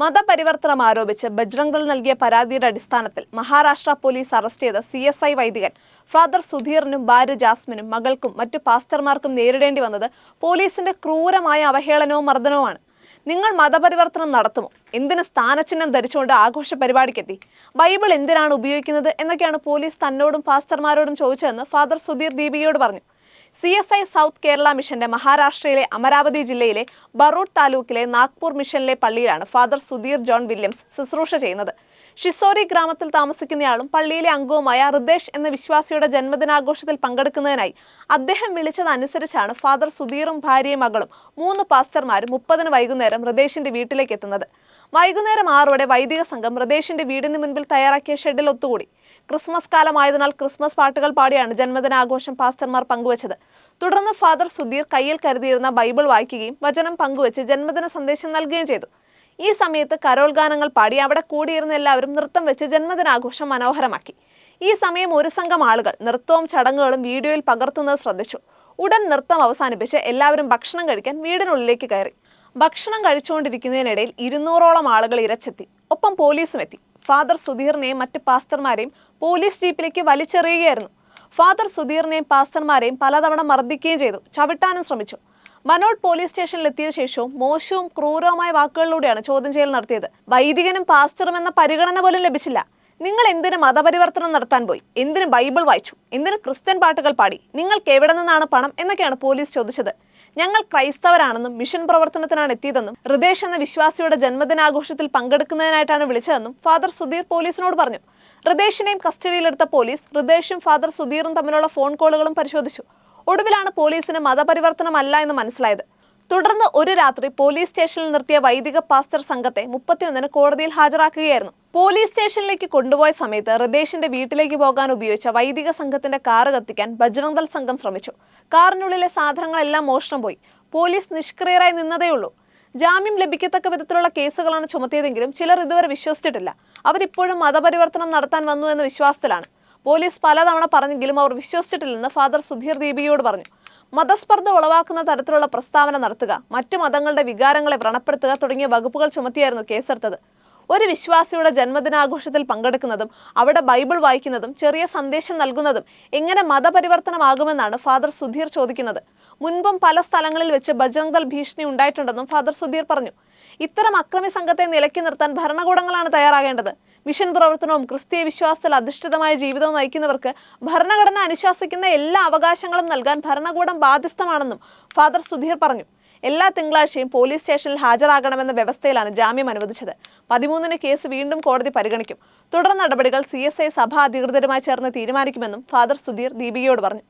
മതപരിവർത്തനം ആരോപിച്ച് ബജ്രംഗ് ദൾ നൽകിയ പരാതിയുടെ അടിസ്ഥാനത്തിൽ മഹാരാഷ്ട്ര പോലീസ് അറസ്റ്റ് ചെയ്ത CSI വൈദികൻ ഫാദർ സുധീറിനും ഭാര്യ ജാസ്മിനും മകൾക്കും മറ്റു പാസ്റ്റർമാർക്കും നേരിടേണ്ടി വന്നത് പോലീസിന്റെ ക്രൂരമായ അവഹേളനവും മർദ്ദനവുമാണ്. നിങ്ങൾ മതപരിവർത്തനം നടത്തുമോ? എന്തിന് സ്ഥാനചിഹ്നം ധരിച്ചുകൊണ്ട് ആഘോഷ പരിപാടിക്കെത്തി? ബൈബിൾ എന്തിനാണ് ഉപയോഗിക്കുന്നത് എന്നൊക്കെയാണ് പോലീസ് തന്നോടും പാസ്റ്റർമാരോടും ചോദിച്ചതെന്ന് ഫാദർ സുധീർ ദീപികയോട് പറഞ്ഞു. CSI സൗത്ത് കേരള മിഷന്റെ മഹാരാഷ്ട്രയിലെ അമരാവതി ജില്ലയിലെ ബറൂട്ട് താലൂക്കിലെ നാഗ്പൂർ മിഷനിലെ പള്ളിയിലാണ് ഫാദർ സുധീർ ജോൺ വില്യംസ് ശുശ്രൂഷ ചെയ്യുന്നത്. ഷിസോറി ഗ്രാമത്തിൽ താമസിക്കുന്നയാളും പള്ളിയിലെ അംഗവുമായ ഹൃദേശ് എന്ന വിശ്വാസിയുടെ ജന്മദിനാഘോഷത്തിൽ പങ്കെടുക്കുന്നതിനായി അദ്ദേഹം വിളിച്ചതനുസരിച്ചാണ് ഫാദർ സുധീറും ഭാര്യയും മകളും 3 പാസ്റ്റർമാരും 30-ന് വൈകുന്നേരം ഹൃദേശിന്റെ വീട്ടിലേക്ക് എത്തുന്നത്. വൈകുന്നേരം 6-ഓടെ വൈദിക സംഘം ഹൃദേശിന്റെ വീടിന് മുൻപിൽ തയ്യാറാക്കിയ ഷെഡിൽ ഒത്തുകൂടി. ക്രിസ്മസ് കാലമായതിനാൽ ക്രിസ്മസ് പാട്ടുകൾ പാടിയാണ് ജന്മദിനാഘോഷം പാസ്റ്റർമാർ പങ്കുവച്ചത്. തുടർന്ന് ഫാദർ സുധീർ കയ്യിൽ കരുതിയിരുന്ന ബൈബിൾ വായിക്കുകയും വചനം പങ്കുവച്ച് ജന്മദിന സന്ദേശം നൽകുകയും ചെയ്തു. ഈ സമയത്ത് കരോൾ ഗാനങ്ങൾ പാടി അവിടെ കൂടിയിരുന്ന എല്ലാവരും നൃത്തം വെച്ച് ജന്മദിനാഘോഷം മനോഹരമാക്കി. ഈ സമയം ഒരു സംഘം ആളുകൾ നൃത്തവും ചടങ്ങുകളും വീഡിയോയിൽ പകർത്തുന്നത് ശ്രദ്ധിച്ചു. ഉടൻ നൃത്തം അവസാനിപ്പിച്ച് എല്ലാവരും ഭക്ഷണം കഴിക്കാൻ വീടിനുള്ളിലേക്ക് കയറി. ഭക്ഷണം കഴിച്ചുകൊണ്ടിരിക്കുന്നതിനിടയിൽ 200ഓളം ആളുകൾ ഇരച്ചെത്തി. ഒപ്പം പോലീസും എത്തി. ഫാദർ സുധീറിനെയും മറ്റ് പാസ്റ്റർമാരെയും പോലീസ് ജീപ്പിലേക്ക് വലിച്ചെറിയുകയായിരുന്നു. ഫാദർ സുധീറിനെയും പാസ്റ്റർമാരെയും പലതവണ മർദ്ദിക്കുകയും ചെയ്തു. ചവിട്ടാനും ശ്രമിച്ചു. മനോഡ് പോലീസ് സ്റ്റേഷനിൽ എത്തിയ ശേഷവും മോശവും ക്രൂരവുമായ വാക്കുകളിലൂടെയാണ് ചോദ്യം ചെയ്യൽ നടത്തിയത്. വൈദികനും പാസ്റ്ററും എന്ന പരിഗണന പോലും ലഭിച്ചില്ല. നിങ്ങൾ എന്തിന് മതപരിവർത്തനം നടത്താൻ പോയി? എന്തിന് ബൈബിൾ വായിച്ചു? എന്തിന് ക്രിസ്ത്യൻ പാട്ടുകൾ പാടി? നിങ്ങൾക്ക് എവിടെ നിന്നാണ് പണം എന്നൊക്കെയാണ് പോലീസ് ചോദിച്ചത്. ഞങ്ങൾ ക്രൈസ്തവരാണെന്നും മിഷൻ പ്രവർത്തനത്തിനാണ് എത്തിയതെന്നും ഹൃദേശ് എന്ന വിശ്വാസിയുടെ ജന്മദിനാഘോഷത്തിൽ പങ്കെടുക്കുന്നതിനായിട്ടാണ് വിളിച്ചതെന്നും ഫാദർ സുധീർ പോലീസിനോട് പറഞ്ഞു. ഹൃദേശിനെയും കസ്റ്റഡിയിലെടുത്ത പോലീസ് ഹൃദേശും ഫാദർ സുധീറും തമ്മിലുള്ള ഫോൺ കോളുകളും പരിശോധിച്ചു. ഒടുവിലാണ് പോലീസിന് മതപരിവർത്തനമല്ല എന്ന് മനസ്സിലായത്. തുടർന്ന് ഒരു രാത്രി പോലീസ് സ്റ്റേഷനിൽ നിർത്തിയ വൈദിക പാസ്റ്റർ സംഘത്തെ 31-ന് കോടതിയിൽ ഹാജരാക്കുകയായിരുന്നു. പോലീസ് സ്റ്റേഷനിലേക്ക് കൊണ്ടുപോയ സമയത്ത് ഹൃദേശിന്റെ വീട്ടിലേക്ക് പോകാൻ ഉപയോഗിച്ച വൈദിക സംഘത്തിന്റെ കാറ് കത്തിക്കാൻ ബജ്രംഗ് ദൾ സംഘം ശ്രമിച്ചു. കാറിനുള്ളിലെ സാധനങ്ങളെല്ലാം മോഷണം പോയി. പോലീസ് നിഷ്ക്രിയരായി നിന്നതേയുള്ളൂ. ജാമ്യം ലഭിക്കത്തക്ക വിധത്തിലുള്ള കേസുകളാണ് ചുമത്തിയതെങ്കിലും ചിലർ ഇതുവരെ വിശ്വസിച്ചിട്ടില്ല. അവരിപ്പോഴും മതപരിവർത്തനം നടത്താൻ വന്നു എന്ന വിശ്വാസത്തിലാണ്. പോലീസ് പലതവണ പറഞ്ഞെങ്കിലും അവർ വിശ്വസിച്ചിട്ടില്ലെന്ന് ഫാദർ സുധീർ ദീപികയോട് പറഞ്ഞു. മതസ്പർദ്ധ ഉളവാക്കുന്ന തരത്തിലുള്ള പ്രസ്താവന നടത്തുക, മറ്റു മതങ്ങളുടെ വികാരങ്ങളെ വ്രണപ്പെടുത്തുക തുടങ്ങിയ വകുപ്പുകൾ ചുമത്തിയായിരുന്നു കേസെടുത്തത്. ഒരു വിശ്വാസിയുടെ ജന്മദിനാഘോഷത്തിൽ പങ്കെടുക്കുന്നതും അവിടെ ബൈബിൾ വായിക്കുന്നതും ചെറിയ സന്ദേശം നൽകുന്നതും എങ്ങനെ മതപരിവർത്തനമാകുമെന്നാണ് ഫാദർ സുധീർ ചോദിക്കുന്നത്. മുൻപും പല സ്ഥലങ്ങളിൽ വെച്ച് ബജ്രംഗ് ദൾ ഭീഷണി ഉണ്ടായിട്ടുണ്ടെന്നും ഫാദർ സുധീർ പറഞ്ഞു. ഇത്തരം അക്രമി സംഘത്തെ നിലയ്ക്ക് നിർത്താൻ ഭരണകൂടങ്ങളാണ് തയ്യാറാകേണ്ടത്. മിഷൻ പ്രവർത്തനവും ക്രിസ്തീയ വിശ്വാസത്തിൽ അധിഷ്ഠിതമായ ജീവിതവും നയിക്കുന്നവർക്ക് ഭരണഘടന അനുശാസിക്കുന്ന എല്ലാ അവകാശങ്ങളും നൽകാൻ ഭരണകൂടം ബാധ്യസ്ഥമാണെന്നും ഫാദർ സുധീർ പറഞ്ഞു. എല്ലാ തിങ്കളാഴ്ചയും പോലീസ് സ്റ്റേഷനിൽ ഹാജരാകണമെന്ന വ്യവസ്ഥയിലാണ് ജാമ്യം അനുവദിച്ചത്. 13-ന് കേസ് വീണ്ടും കോടതി പരിഗണിക്കും. തുടർ നടപടികൾ CSI സഭാ അധികൃതരുമായി ചേർന്ന് തീരുമാനിക്കുമെന്നും ഫാദർ സുധീർ ദീപികയോട് പറഞ്ഞു.